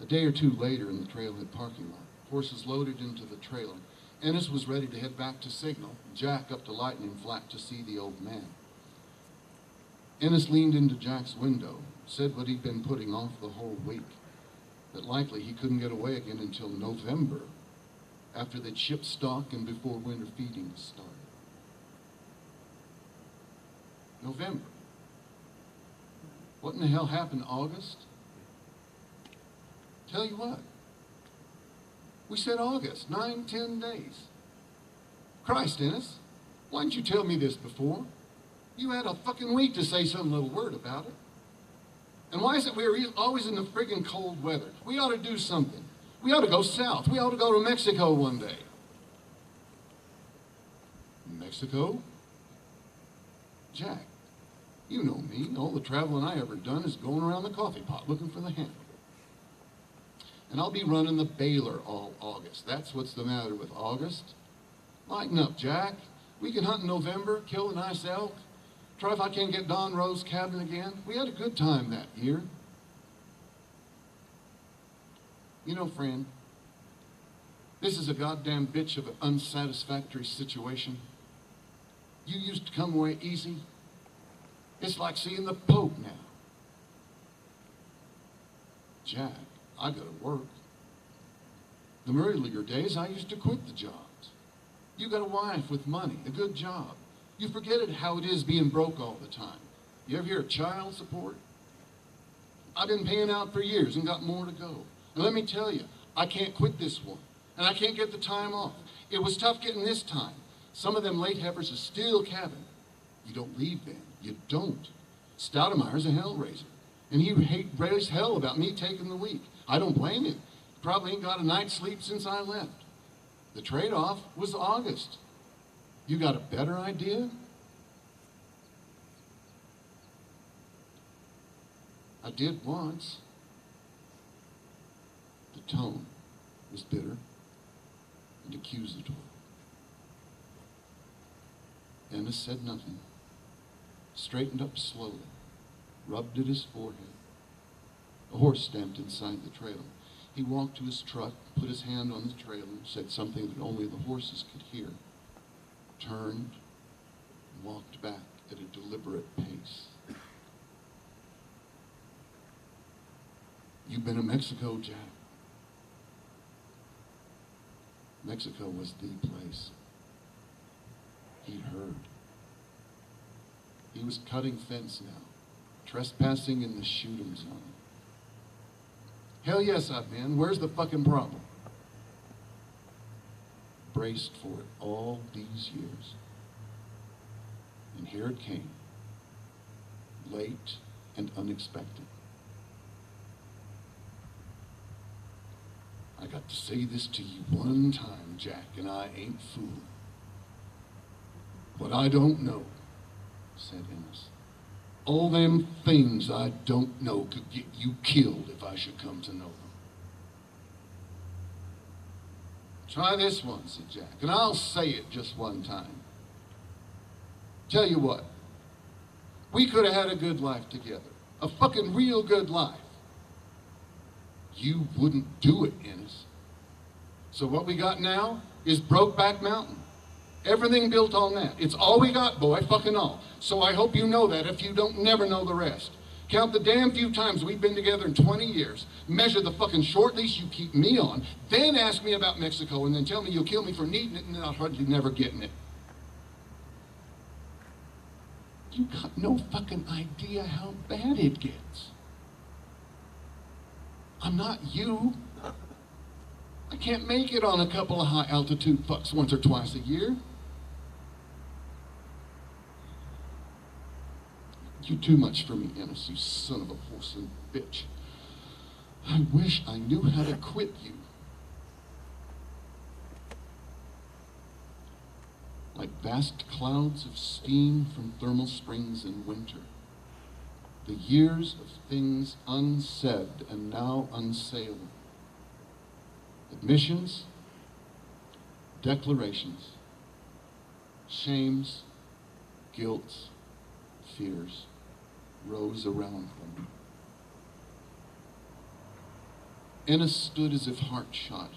A day or two later in the trailhead parking lot, horses loaded into the trailer, Ennis was ready to head back to Signal, Jack up to Lightning Flat to see the old man. Ennis leaned into Jack's window, said what he'd been putting off the whole week, that likely he couldn't get away again until November, after they'd shipped stock and before winter feeding started. November. What in the hell happened August? Tell you what, we said August, 9, 10 days. Christ, Ennis, why didn't you tell me this before? You had a fucking week to say some little word about it. And why is it we're always in the friggin' cold weather? We ought to do something. We ought to go south. We ought to go to Mexico one day. Mexico? Jack, you know me. All the traveling I ever done is going around the coffee pot looking for the handle. And I'll be running the baler all August. That's what's the matter with August. Lighten up, Jack. We can hunt in November, kill a nice elk. Try if I can't get Don Rose's cabin again. We had a good time that year. You know, friend, this is a goddamn bitch of an unsatisfactory situation. You used to come away easy. It's like seeing the Pope now. Jack, I gotta work. The earlier days, I used to quit the jobs. You got a wife with money, a good job. You forget it how it is being broke all the time. You ever hear of child support? I've been paying out for years and got more to go. And let me tell you, I can't quit this one. And I can't get the time off. It was tough getting this time. Some of them late heifers are still cabin. You don't leave then. You don't. Stoutemeyer's a hellraiser. And he raised hell about me taking the week. I don't blame him. Probably ain't got a night's sleep since I left. The trade-off was August. You got a better idea? I did once. The tone was bitter and accusatory. Ennis said nothing, straightened up slowly, rubbed at his forehead. A horse stamped inside the trailer. He walked to his truck, put his hand on the trailer, said something that only the horses could hear, turned, and walked back at a deliberate pace. You've been to Mexico, Jack? Mexico was the place. He'd heard. He was cutting fence now, trespassing in the shooting zone. Hell yes, I've been. Where's the fucking problem? Braced for it all these years. And here it came. Late and unexpected. I got to say this to you one time, Jack, and I ain't fooling. What I don't know, said Ennis. All them things I don't know could get you killed if I should come to know them. Try this one, said Jack, and I'll say it just one time. Tell you what, we could have had a good life together. A fucking real good life. You wouldn't do it, Ennis. So what we got now is Brokeback Mountain. Everything built on that. It's all we got, boy, fucking all. So I hope you know that. If you don't, never know the rest. Count the damn few times we've been together in 20 years. Measure the fucking short leash you keep me on. Then ask me about Mexico and then tell me you'll kill me for needing it and then I'll hardly never getting it. You got no fucking idea how bad it gets. I'm not you. I can't make it on a couple of high-altitude fucks once or twice a year. You too much for me, Ennis, you son of a wholesome bitch. I wish I knew how to quit you. Like vast clouds of steam from thermal springs in winter. The years of things unsaid and now unsayable. Admissions, declarations, shames, guilts, fears rose around them. Ennis stood as if heart-shot,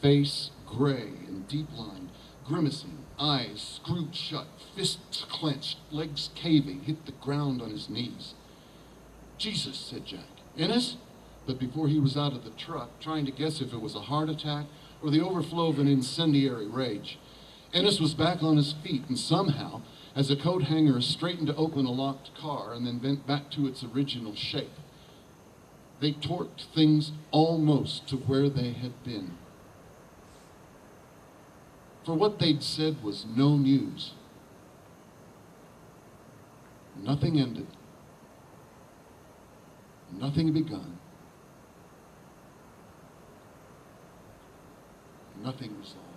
face gray and deep-lined, grimacing, eyes screwed shut, fists clenched, legs caving, hit the ground on his knees. "Jesus," said Jack. "Ennis?" But before he was out of the truck, trying to guess if it was a heart attack or the overflow of an incendiary rage, Ennis was back on his feet, and somehow, as a coat hanger straightened to open a locked car and then bent back to its original shape, they torqued things almost to where they had been. For what they'd said was no news. Nothing ended. Nothing begun. Nothing resolved.